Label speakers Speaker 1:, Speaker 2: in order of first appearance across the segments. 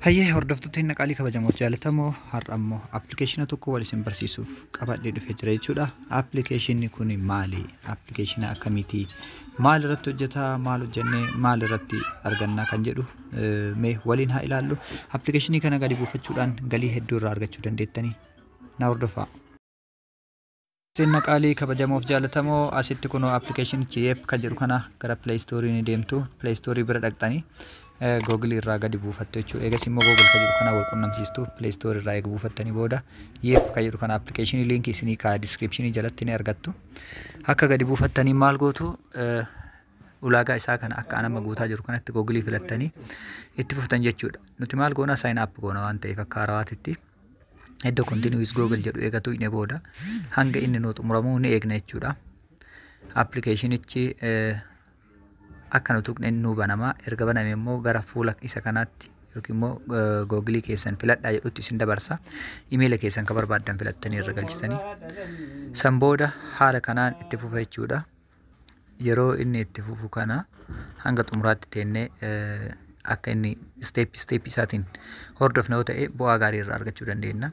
Speaker 1: Hayyee hordoftoota hin naqaalii kabajamoo jaallatamoo har'ammoo appilikeeshina tokko wal isin barsiisuuf qabadhee dhufee jira jechuudha. Appilikeeshinni kun maali? Appilikeeshina akkamiiti? Maal irratti hojjeta? Maal hojjennee maal irratti arganna kan jedhu mee waliin haa ilaallu. Appilikeeshinii kana gadi buufachuudhaan galii hedduu irraa argachuu dandeettanii na hordofaa. Naqaalii kabajamoof jaallatamoo asitti kunoo appilikeeshinichi yeep kan jedhu kana gara Play Store ni deemtu. Play Store bira dhaqxanii Google irraa gadi buufattu jechuudha. Eegas immoo Google kan jedhu kana wal qunnamsiistu Play Store irraa eega buufattanii booda yeep kan jedhu kana appilikeeshinii linkii isinii kaa descriptionii jalatti ni argattu. Akka gadi buufattanii maal gootu ulaagaa isaa kana akka anama guutaa jiru kanatti Google filattanii itti fuftan jechuudha. Nuti maal goona sign up goona waan ta'eef akka haarawaatitti. Eddo continuous Google jedhu eegatu inni booda hanga inni nu xumuramuu ni eegna jechuudha. Appilikeeshinichi akka nu tuqne nu banama. Erga baname immoo gara fuula isa kanaatti yookiin immoo Google keessan filadhaa jedhutti isin dabarsa. Email keessan kan barbaaddan filattanii irra galchitanii san booda haala kanaan itti fufa jechuudha. Yeroo inni itti fufu kana hanga xumuraatti teennee akka inni step isaatiin hordofna yoo ta'e bu'aa gaarii irraa argachuu dandeenya.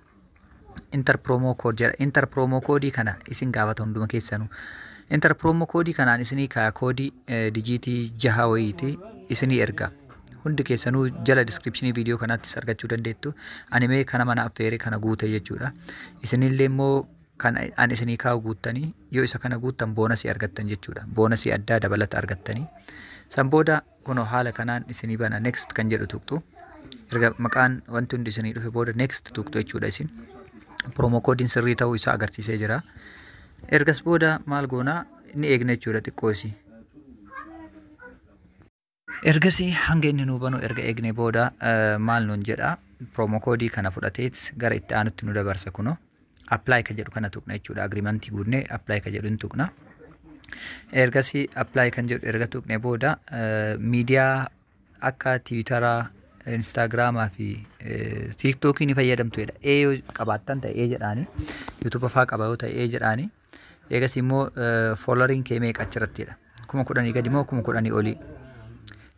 Speaker 1: Enter promo code jedha. Enter promo code kana isin gaafata hunduma keessanuu. Enter promo code kanaan isinii kaa koodii dijiitii 6 wayiiti isinii erga. Hundi keessanuu jala descriptionii video kanaattis argachuu dandeettu. Ani mee kana mana affeeree kana guute jechuudha. Isinillee immoo kan ani isinii kaa'u guuttanii yoo isa kana guuttan boonasii argattan jechuudha. Boonasii addaa dabalata argattanii. San booda kunoo haala kanaan isinii bana next kan jedhu tuqxu. Erga maqaan wanti hundi isinii dhufe booda next tuqxu jechuudha isin. Promo koodiin sirrii ta'uu isaa agarsiisee jira. Ergas booda maal goona ni eegna jechuudha xiqqoosi. Ergasii hanga inni nu banu erga eegne booda maal nuun jedha promo koodii kana fudhateet gara itti aanutti nu dabarsa kuno. Apply kan jedhu kana tuqna jechuudha. Agreementii guunnee apply kan jedhu hin tuqna. Ergasii apply kan jedhu erga tuqne booda miidiyaa akka Tiwiitaraa, Instagramaa fi TikTokii ni fayyadamtuudha. Yoo qabaattan ta'ee jedhaani. YouTube faa qaba yoo ta'ee jedhaani. Eegas immoo following kee meeqa achirrattidha. 10,000 gadi moo 10,000 olii.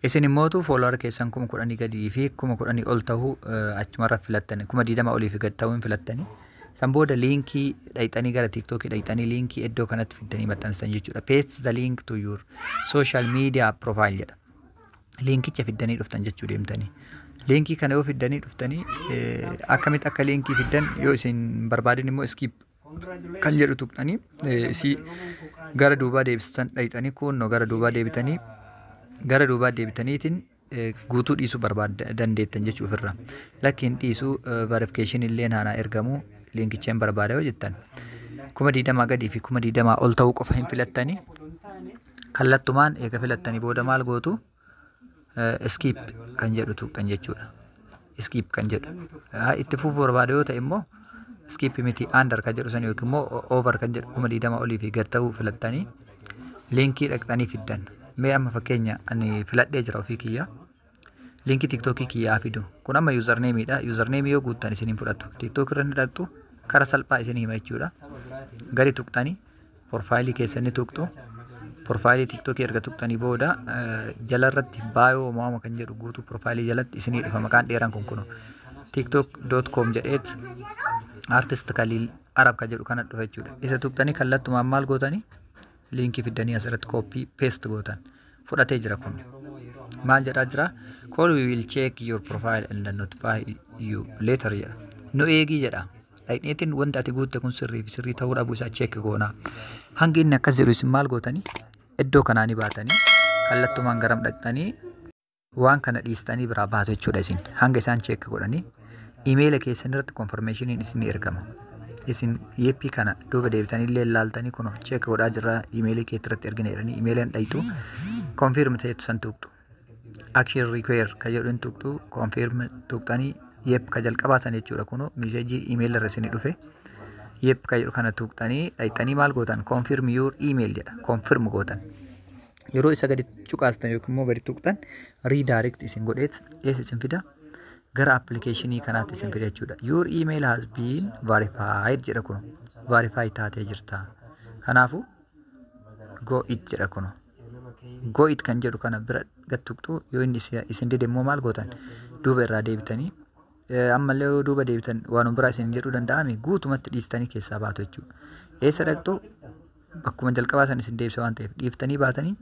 Speaker 1: Isin immootu follower keessan 10,000 gadii fi 10,000 ol ta'uu achumarra filattani. 20,000 olii fi gad ta'uu hin filattani. San booda linkii dhayxanii gara TikTokii dhayxanii linkii iddoo kanatti fiddanii maxxansitan jechuudha. Paste the link to your social media profile jedha. Linkicha fiddanii dhuftan jechuu deemtanii. Linkii kana yoo fiddanii dhuftanii akkamitti akka linkii fiddan yoo isin barbaadin immoo skip kan jedhu tuqxanii isii gara duubaa deebistan dhayxanii kunoo gara duubaa deebitaniitiin guutuu dhiisuu dandeettan jechuu ofirraa. Lakkiin dhiisuu verification illee naanaa ergamu linkicheen barbaada yoo jettan 20,000 gadii fi 20,000 ol ta'uu qofa hin filattanii. Kallattumaan eega filattanii booda maal gootu skip kan jedhu tuqxan jechuudha. Skip kan jedhu. Itti fufuu barbaada yoo ta'e immoo skip miti under kan jedhu san yookiin immoo over kan jedhu 20,000 olii fi gad ta'uu filattanii linkii dhaqxanii fiddan. Mee amma fakkeenya ani filadhee jira ofii kiyya. Linkii TikTokii kiyyaa fidu. Kun amma usernameedha. Username yoo guuttan isin hin fudhatu. TikTok irra ni dhaqxu karaa salphaa isin hima jechuudha. Gadi tuqxanii profaayilii keessan ni tuqxu. Profaayilii TikTokii erga tuqxanii booda jalarratti baayoo mo'ama kan jedhu guutuu profaayilii jalatti isinii dhufa maqaan dheeraan kun kuno tiktok.com jedheet artist Khalil Arab kan jedhu kana dhufa jechuudha. Isa tuqxanii kallattumaan maal gootanii linkii fiddanii asirratti copy paste gootan. Fudhatee jira kun. Maal jedhaa jira? Call we will check your profile and notify you later jedha. Nu eegii jedha. Dhayneetiin wanti ati guutte kun sirrii ta'uu dhabuu isaa check goona. Hanga inni akkas jedhu isin maal gootanii iddoo kanaa ni baatanii kallattumaan garam dhaqxanii waan kana dhiistanii biraa baatu jechuudha isin. Hanga isaan check godhanii email keessan irratti confirmationiin isin ergama. Isin yeppii kana duuba deebitanii illee ilaaltanii kun check godhaa jirra email kee irratti ergina jedhanii emaileen dhayxu confirm ta'etu san tuqxu. Action require kan jedhu hin tuqxu confirm tuqxanii yepp ka jalqabaatan jechuudha kunoo message email irra isinii dhufe. Yepp ka jedhu kana tuqxanii dhayxanii maal gootan confirm your email jedha. Confirm gootan. Yeroo isa gadi cuqaastan yookiin immoo gadi tuqxan redirect isin godheet eessa isin fida gara appilikeeshinii kanaatti isin fida jechuudha. Your email has been verified jedha kun. Verify taatee jirta. Kanaafuu go it jedha kun. Go it kan jedhu kana bira gad tuqxu yoo inni isin dide immoo maal gootan duuba irraa deebitanii ammallee yoo duuba deebitan waan biraa isin jedhuu danda'ame guutumatti dhiistanii keessaa baatu jechuudha. Eessa dhaqxu bakkuma jalqabaa san isin deebisa waan ta'eef dhiiftanii baatanii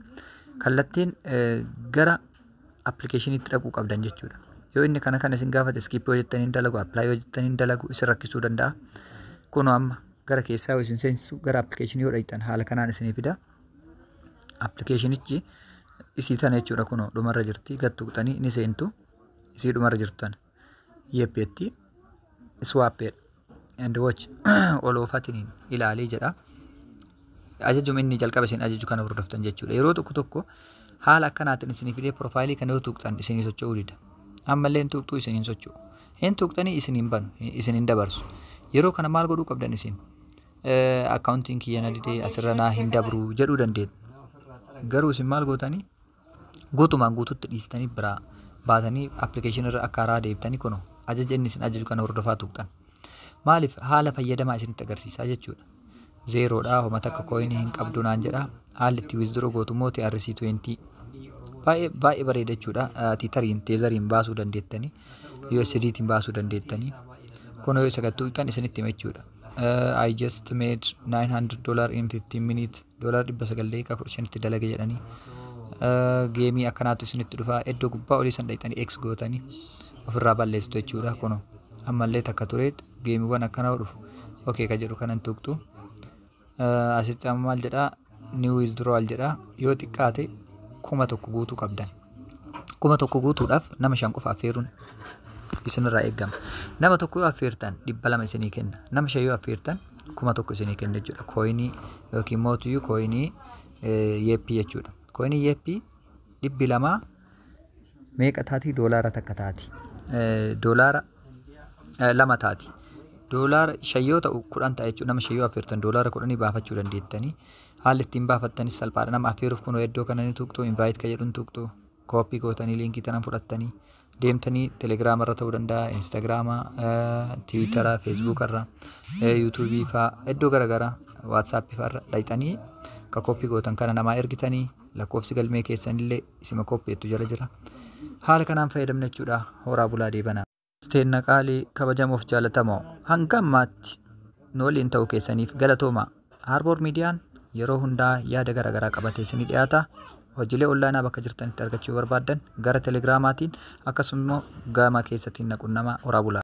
Speaker 1: kallattiin gara appilikeeshiniitti dhaquu qabdan jechuudha. Yoo inni kana isin gaafate skip yoo jettanii hin dalagu, apply yoo jettanii hin dalagu, isin rakkisuu danda'a. Kun amma gara keessaa isin seensisu gara appilikeeshinii yoo dhaqxan haala kanaan isinii fida. Appilikeeshinichi isii tana jechuudha kunoo dhumarra jirti gad tuqxanii ni seentu isii dhumarra jirtan yeppeetti swappeedha and watch ol oofatiniin ilaalii jedha. Ajajuma inni jalqaba isin ajaju kana hordoftan jechuudha. Yeroo tokko haala akkanaatiin isinii fidee profaayilii kana yoo tuqxan isinii socho'uu dida. Ammallee hin tuqxuu isin hin socho'u. Hin tuqxanii isin hin banu isin hin dabarsu. Yeroo kana maal godhuu qabdan isin? Akkaawuntiin kiyya na didee asirra naa hin dabru jedhuu dandeettu. Garuu isin maal gootanii guutumaan guututti dhiistanii biraa baatanii appilikeeshinii irra akka haaraa deebitanii kunoo ajaja inni isin ajaju kana hordofaa tuqxan. Maaliif haala fayyadamaa isinitti agarsiisaa jechuudha. Zeeroodhaa homa takka kooyinii hin qabdu naan jedha. Haalli itti wizduroo gootummoo TRC20 baay'ee bareeda jechuudha. Tiitariin teezariin baasuu dandeettanii USDtiin baasuu dandeettanii kun yoo isa gattuuqxan isinitti hima jechuudha. I just made $900 in 15 minutes $915 dalage jedhanii geemii akkanaatu isinitti dhufaa iddoo gubbaa olii san dhaqxanii X gootanii ofirraa balleessitu jechuudha. Kun ammallee takka tureet geemiiwwan akkanaa dhufu okay ka jedhu kanan tuqxu asitti amma maal jedhaa new withdrawal jedhaa. Yoo xiqqaate 1,000 guutuu qabdan. 1,000 guutuudhaaf nama 5 qofa affeeruun isinirraa eegama. Nama tokko yoo affeertan 200 isinii kenna. Nama 5 yoo affeertan 1,000 isinii kenna jechuudha. Kooyinii yookiin mootiyyuu kooyinii yeppii jechuudha. Kooyinii yeppii 200 meeqa taati? Doolaara takka taati. Doolaara 2 taati. Doolaara 5 yoo ta'u 10 ta'a jechuudha. Nama 5 yoo affeertan doolaara 10 baafachuu dandeettanii. Haalli ittiin baafattanis salphaadha. Nama affeeruuf kunoo iddoo kana ni tuqxu, invite ka jedhu ni tuqxu, koopii gootanii liinkii tanan fudhattanii deemtanii telegiraama irra ta'uu danda'a, instaagiraama, tiwiitara, feesbuuka irra, yuutuubii fa'aa iddoo garaagaraa waatsaappii fa'aa irra dhaqxanii ka koopii gootan kana namaa ergitanii lakkoofsi galmee keessanillee isima kooppiitu jala jira. Haala kanaan fayyadamna jechuudha. Horaa bulaa deebanaa. Teenna qaalii kabajamoof jaalatamoo hanga ammaatti nooliin ta'uu keessaniif galatooma. Harboor miidiyaan yeroo hundaa yaada garaagaraa qabatee isinii dhiyaata. Hojiilee onlaayinaa bakka jirtanitti argachuu barbaaddan gara telegiraamaatiin akkasumas gama keessattiin naqunnama horaa bulaa.